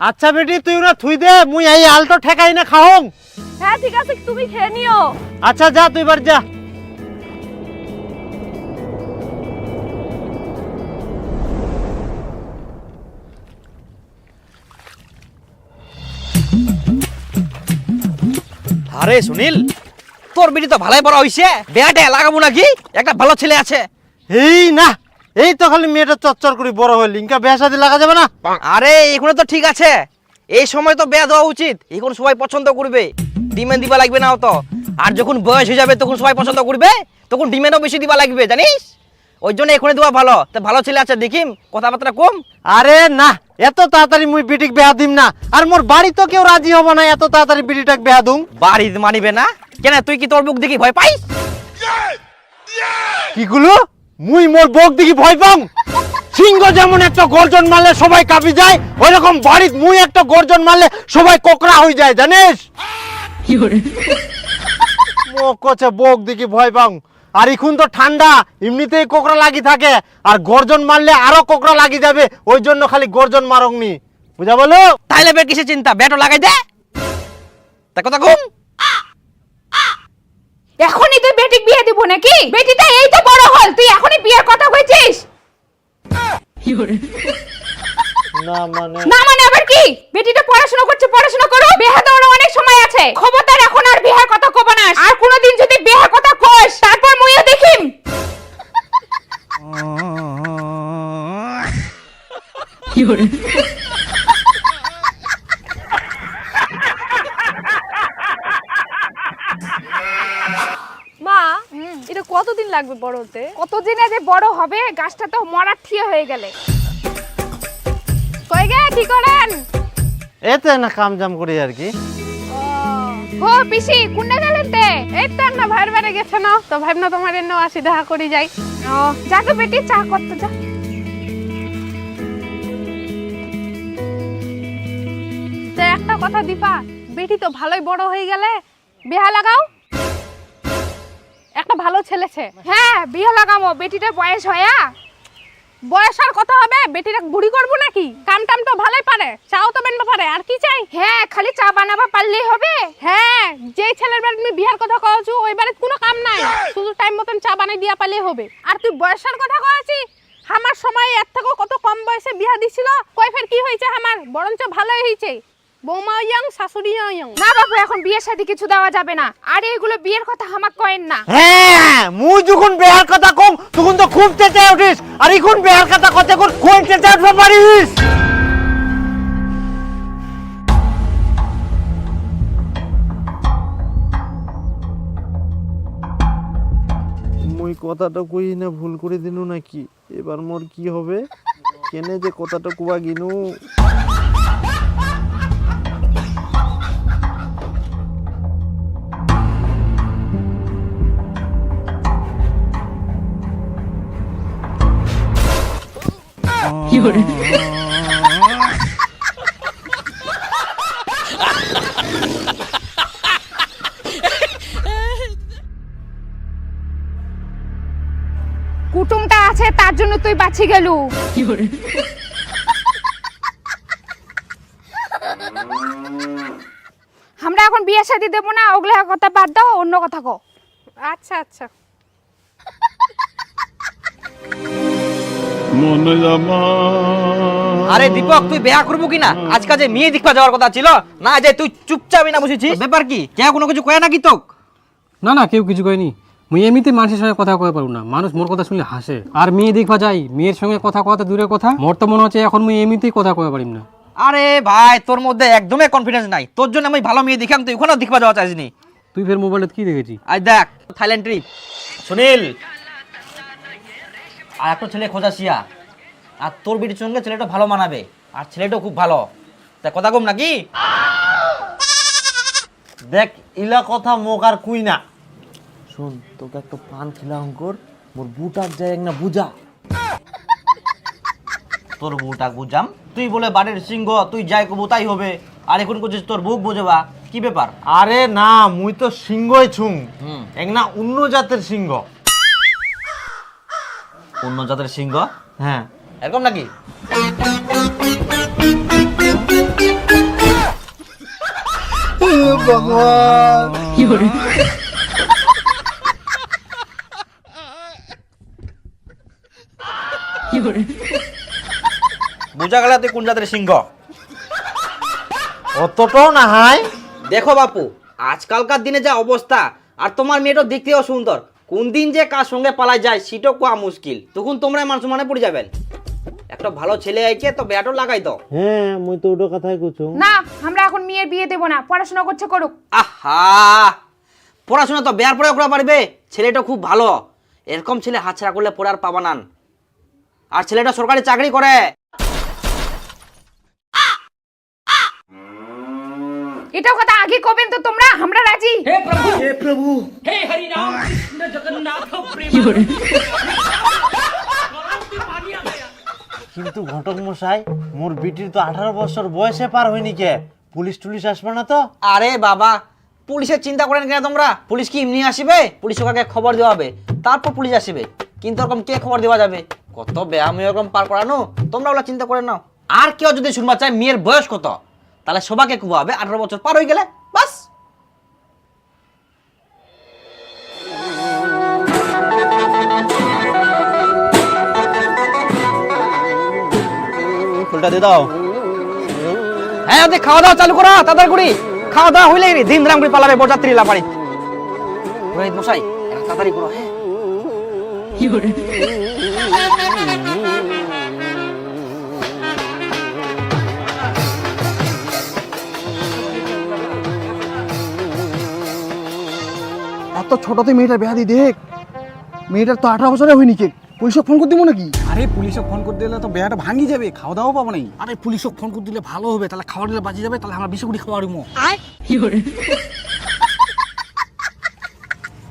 আচ্ছা বেটি তুই না থুই দে মুই এই আলটো ঠেকাই না খাওং। হ্যাঁ ঠিক আছে, তুমি খেয়ে নিও। আচ্ছা যা তুই বার যা। আরে সুনীল, তোর বিটি তো ভালোই বড় হইছে, বিয়াটা লাগাবো নাকি? একটা ভালো ছেলে আছে। এই না, এই তো খালি মেয়েটা চচ্চর করে বড় হইল, ইনকা বিয়া শাদী লাগা যাবে না? আরে এখন তো ঠিক আছে, এই সময় তো বিয়া দেওয়া উচিত, এখন সবাই পছন্দ করবে, ডিমান্ড দিবা লাগবে না তো। আর যখন বয়স হয়ে যাবে তখন সবাই পছন্দ করবে, তখন ডিমান্ডও বেশি দিবা লাগবে, জানিস? ওই জন্য এখনই দেওয়া ভালো। তো ভালো ছেলে আছে দেখিম, কথাবার্তা কম। আরে না, এত তাড়াতাড়ি মুই বিটিক বিয়া দিম না, আর মোর বাড়ি তো কেউ রাজি হবো না এত তাড়াতাড়ি বিটিটাক বিয়া দুম। বাড়ি মানিবে না কেন? তুই কি তোর মুখ দেখি ভয় পাইস? কি গুলো মুই মোর বউক দেখি ভয় পাম? সিংহ যেমন একটা গর্জন মারলে সবাই কাঁপি যায়, ওইরকম বাড়িত মুই একটা গর্জন মারলে সবাই কোকড়া হয়ে যায়, জানিস? মুখ কচ্ছে বউক দেখি ভয় পাম। আর এখন তো ঠান্ডা, এমনিতেই কোকড়া লাগি থাকে, আর গর্জন মারলে আরো কোকড়া লাগি যাবে, ওই জন্য খালি গর্জন মারংনি, বুঝা বলো? তাইলে বের কিসে চিন্তা, ব্যাটও লাগাই দে। তা কথা কম। এখনই তুই বেটিক বিয়ে দিব নাকি? বেটিটা এই তো বড় হল, তুই এখনই বিয়ের কথা কইছিস? না মানে না মানে আবার কি? বেটিটা পড়াশোনা করছে, পড়াশোনা করো, বিয়ে দেওয়ার অনেক সময় আছে। খবরদার এখন আর বিয়ের কথা কব না, আর কোনোদিন যদি বিয়ের কথা কইস তারপর মুইও দেখিম। মা, এটা কতদিন লাগবে বড় হতে? কতদিনে যে বড় হবে, গাছটা তো মরার ঠিয়ে হয়ে গেলে। কই গে কি করেন? এতে না কাম জাম করি আর কি। ও পিসি কোনে গেলেন তে? এই তো না ভাইয়ের বাড়ি গেছে না, তো ভাবনা তোমার এন্ন আসি দেখা করি যাই। ও যা তো বেটি চা করতে যা। তে একটা কথা দীপা, বেটি তো ভালোই বড় হয়ে গেলে, বিয়া লাগাও। একটা ভালো ছেলেছে। হ্যাঁ বিয়ে লাগামো, বেটিটার বয়স হয়া। বয়স আর কত হবে? বেটিটা বুড়ি করবো নাকি? কাম টাম তো ভালোই পারে, চাও তো বানাতে পারে, আর কি চাই? হ্যাঁ খালি চা বানাবা পারলেই হবে। হ্যাঁ যেই ছেলের বাড়ি তুমি বিয়ার কথা কওছো ওই বাড়িতে কোনো কাম নাই, শুধু টাইম মতন চা বানাই দিয়া পারলেই হবে। আর তুই বয়সের কথা কওছি, আমার সময় এর থেকেও কত কম বয়সে বিয়া দিছিল, কই ফের কি হয়েছে আমার? বরঞ্চ ভালোই হয়েছে, বৌমা ইয়াং শাশুড়ি ইয়াং। না বাবু এখন বিয়ের সাথে কিছু দেওয়া যাবে না, আর এগুলো বিয়ের কথা আমাক কয়েন না। হ্যাঁ মুই যখন বিয়ার কথা কম তখন তো খুব চেঁচাই উঠিস, আর এখন বিয়ার কথা কত কোন চেঁচাই উঠতে পারিস? মুই কথাটা কই না ভুল করে দিনু নাকি? এবার মোর কি হবে? কেনে যে কথাটা কুয়া গিনু? কুটুমটা আছে তার জন্য তুই বাঁচি গেলু। আমরা এখন বিয়ে শাদী দেবো না, ওগুলা কথা বাদ দাও, অন্য কথা কও। আচ্ছা আচ্ছা। আরে দীপক, তুই বিয়া করবো কিনা? আজকাল যে মেয়ে দেখবা যাওয়ার কথা ছিল না, যে তুই চুপচাপ না বুঝেছিস ব্যাপার কি? কেউ কোনো কিছু কয় নাকি তোক? না না, কেউ কিছু কয়নি। মুই এমনিতে মানুষের সঙ্গে কথা কয়ে পারবো না, মানুষ মোর কথা শুনলে হাসে। আর মেয়ে দেখবা যাই, মেয়ের সঙ্গে কথা কথা দূরের কথা, মোর তো মনে হচ্ছে এখন মুই এমনিতেই কথা কয়ে পারিম না। আরে ভাই, তোর মধ্যে একদমই কনফিডেন্স নাই, তোর জন্য আমি ভালো মেয়ে দেখাম, তুই ওখানেও দেখবা যাওয়া চাইছিনি। তুই ফের মোবাইলে কি দেখেছি? আজ দেখ থাইল্যান্ড ট্রিপ। সুনীল, আর একটা ছেলে খোঁজাছিয়া, আর তোর বিটির সঙ্গে ছেলেটা ভালো মানাবে, আর ছেলেটাও খুব ভালো। তা কথা কম নাকি? দেখ ইলা কথা মোক আর কুই না। শোন তোকে একটা পান খিলা অঙ্কর, মোর বুটাক যায় না বুঝা। তোর বউটা বুঝাম, তুই বলে বাড়ির সিংহ, তুই যাই কবু তাই হবে, আর এখন করছিস তোর বুক বোঝবা, কি ব্যাপার? আরে না মুই তো সিংহই ছুং, এক না অন্য জাতের সিংহ। অন্য জাতের সিংহ? হ্যাঁ এরকম নাকি? বোঝা গেল তুই কোন জাতের সিংহ। অতটাও না হয়। দেখো বাপু, আজকালকার দিনে যা অবস্থা, আর তোমার মেয়েটা দেখতেও সুন্দর, কোন দিন যে কার সঙ্গে পালা যায় সেটাও কোয়া মুশকিল। তখন তোমরা মানুষ মানে পড়ে যাবেন। একটা ভালো ছেলে আইকে তো ব্যাটও লাগাই দাও। হ্যাঁ মুই তো ওটা কথাই কইছো। না, আমরা এখন মেয়ের বিয়ে দেব না, পড়াশোনা করছে করুক। আহা, পড়াশোনা তো বেয়ার পরে করা পারবে। ছেলেটা খুব ভালো, এরকম ছেলে হাতছাড়া করলে পরে আর পাবা নান। আর ছেলেটা সরকারি চাকরি করে। এটাও কথা আগে কবেন তো তোমরা, আমরা রাজি। কিন্তু ঘটক মশাই, মোর বিটির তো 18 বছর বয়সে পার হয়নি কে, পুলিশ টুলিশ আসবে না তো? আরে বাবা, পুলিশের চিন্তা করেন কেন তোমরা? পুলিশ কি এমনি আসবে? পুলিশ ওকে খবর দেওয়া হবে, তারপর পুলিশ আসবে। কিন্তু এরকম কে খবর দেওয়া যাবে? কত ব্যায়াম এরকম পার করানো, তোমরা ওগুলো চিন্তা করে নাও। আর কেউ যদি শুনবা চায় মেয়ের বয়স কত, তাহলে সবাইকে কুয়াবে 18 বছর পার হয়ে গেলে বাস। ফুলটা দিয়ে দাও। হ্যাঁ, ওদের খাওয়া দাওয়া চালু করো তাড়াতাড়ি করে। খাওয়া দাওয়া হইলে দিন রাম করে পালাবে বরযাত্রী লাপাড়ি। পুরোহিত মশাই, এটা তাড়াতাড়ি করো। হ্যাঁ, এত ছোটতে মেয়েটার বেহাদি দেখ, মেয়েটার তো 18 বছরে হয়নি কে, পুলিশক ফোন করে দিব নাকি? আরে পুলিশক ফোন করে দিলে তো বেড়াটা ভাঙি যাবে, খাওয়া দাওয়া পাবো নাই। আরে পুলিশক ফোন করে দিলে ভালো হবে, তাহলে খাওয়া দিলে বাঁচি যাবে, তাহলে আমরা 20 কোটি খাওয়া দিমো।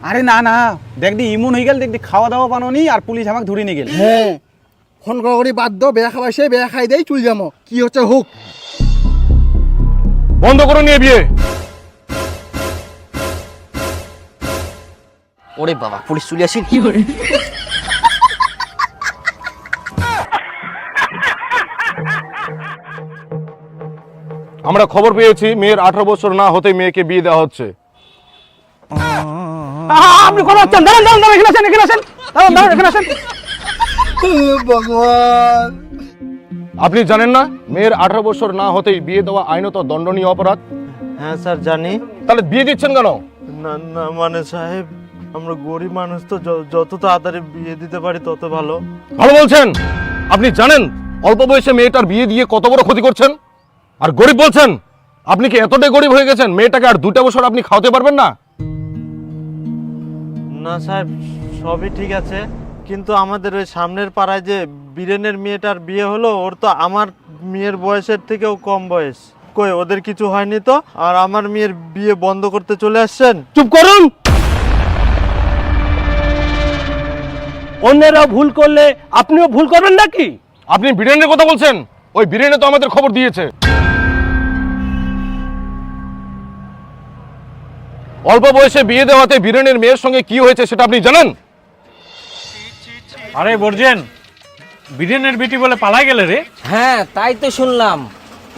আরে না না, দেখদি ইমন হয়ে গেল, দেখদি খাওয়া দাওয়া পানো নি, আর পুলিশ আমাকে ধরে নিয়ে গেল। হ্যাঁ, ফোন করে বাদ দাও, বেয়া খাবার সে বেয়া খাই দেয়, চুল যাবো, কি হচ্ছে হোক। বন্ধ করো নিয়ে বিয়ে। ওরে বাবা, পুলিশ চলে আসি। আমরা খবর পেয়েছি মেয়ের 18 বছর না হতে মেয়েকে বিয়ে দেওয়া হচ্ছে। আপনি কথা হচ্ছেন, দাঁড়ান দাঁড়ান দাঁড়ান, এখানে আসেন, এখানে আসেন, দাঁড়ান দাঁড়ান, এখানে আসেন। ভগবান, আপনি জানেন না মেয়ের 18 বছর না হতেই বিয়ে দেওয়া আইনত দণ্ডনীয় অপরাধ? হ্যাঁ স্যার জানি। তাহলে বিয়ে দিচ্ছেন কেন? না না মানে সাহেব, আমরা গরিব মানুষ তো, যত তাড়াতাড়ি বিয়ে দিতে পারি তত ভালো। ভালো বলছেন। আপনি জানেন অল্প বয়সে মেয়েটার বিয়ে দিয়ে কত বড় ক্ষতি করছেন? আর গরিব বলছেন? আপনি কি এতটাই গরিব হয়ে গেছেন মেয়েটাকে আর 2টা বছর আপনি খাওয়াতে পারবেন না? না সাহেব, সবই ঠিক আছে, কিন্তু আমাদের ওই সামনের পাড়ায় যে বীরেনের মেয়েটার বিয়ে হলো, ওর তো আমার মেয়ের বয়সের থেকেও কম বয়স। কই ওদের কিছু হয়নি তো, আর আমার মেয়ের বিয়ে বন্ধ করতে চলে আসছেন? চুপ করুন। অন্যেরা ভুল করলে আপনিও ভুল করবেন নাকি? আপনি বীরেনের কথা বলছেন? ওই বীরেনে তো আমাদের খবর দিয়েছে। অল্প বয়সে বিয়ে দেওয়াতে বীরেনের মেয়ের সঙ্গে কি হয়েছে সেটা আপনি জানেন? আরে বর্জেন, বীরেনের বেটি বলে পালাই গেলে রে। হ্যাঁ, তাই তো শুনলাম।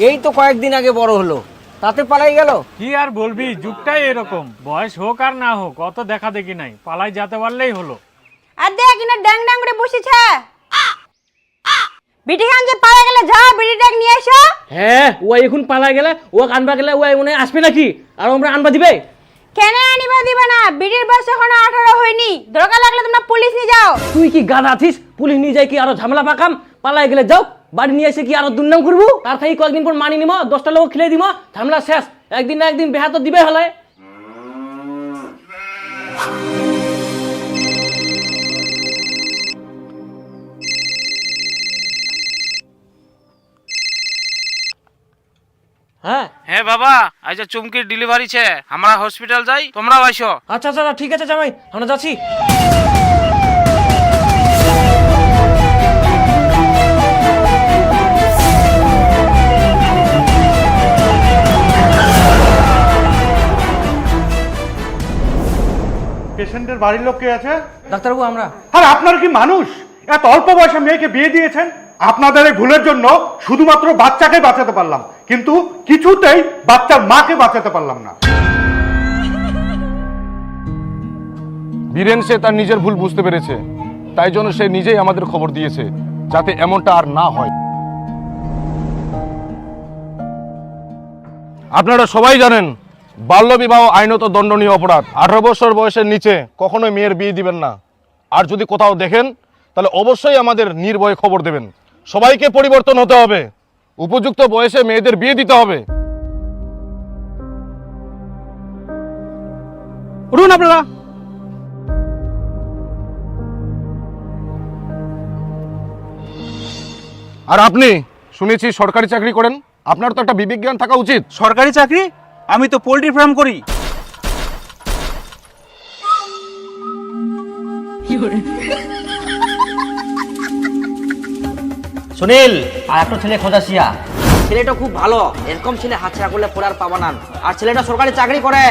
এই তো কয়েকদিন আগে বড় হলো, তাতে পালাই গেল। কি আর বলবি, যুগটাই এরকম। বয়স হোক আর না হোক, অত দেখা দেখি নাই, পালাই যেতে পারলেই হলো। আর দেখ না ড্যাং ড্যাং করে বসেছে। বিটি খান যে পালা গেলে, যাও বিটি ড্যাং নিয়ে এসো। হ্যাঁ, ও এখন পালা গেলে, ও আনবা গেলে ও মনে হয় আসবে নাকি? আর আমরা আনবা দিবে কেন আনিবা দিবে না? বিটির বয়স এখনো 18 হয়নি, দরকার লাগলে তোমরা পুলিশ নিয়ে যাও। তুই কি গাধা আছিস? পুলিশ নিয়ে যায় কি আরো ঝামেলা পাকাম? পালাই গেলে যাও, বাড়ি নিয়ে এসে কি আরো দুর্নাম করবো? তার থেকে কয়েকদিন পর মানি নিব, 10টা লোক খেলে দিব, ঝামেলা শেষ। একদিন না একদিন বেহা তো দিবে হলে। হ্যাঁ হ্যাঁ বাবা, আজ চুমকির ডেলিভারি ছে, আমরা হসপিটাল যাই, তোমরাও আইসো। আচ্ছা আচ্ছা, ঠিক আছে জামাই, আমরা যাচ্ছি। পেশেন্টের বাড়ির লোক কে আছে? ডাক্তারবাবু আমরা। আর আপনার কি মানুষ? এত অল্প বয়সে মেয়েকে বিয়ে দিয়েছেন। আপনাদের এই ভুলের জন্য শুধুমাত্র বাচ্চাকে বাঁচাতে পারলাম, কিন্তু কিছুতেই বাচ্চার মাকে বাঁচাতে পারলাম না। বীরেন সে তার নিজের ভুল বুঝতে পেরেছে, তাই জন্য সে নিজেই আমাদের খবর দিয়েছে যাতে এমনটা আর না হয়। আপনারা সবাই জানেন বাল্যবিবাহ আইনত দণ্ডনীয় অপরাধ। 18 বছর বয়সের নিচে কখনোই মেয়ের বিয়ে দিবেন না। আর যদি কোথাও দেখেন তাহলে অবশ্যই আমাদের নির্ভয়ে খবর দেবেন। সবাইকে পরিবর্তন হতে হবে, উপযুক্ত বয়সে মেয়েদের বিয়ে দিতে হবে। উঠুন আপনারা। আর আপনি শুনেছি সরকারি চাকরি করেন, আপনার তো একটা বিবেক জ্ঞান থাকা উচিত। সরকারি চাকরি? আমি তো পোল্ট্রি ফার্ম করি। সুনীল, আর একটা ছেলে খোঁজাছিয়া। ছেলেটা খুব ভালো, এরকম ছেলে হাতছাড়া করলে পরে আর পাবা না। আর ছেলেটা সরকারি চাকরি করে।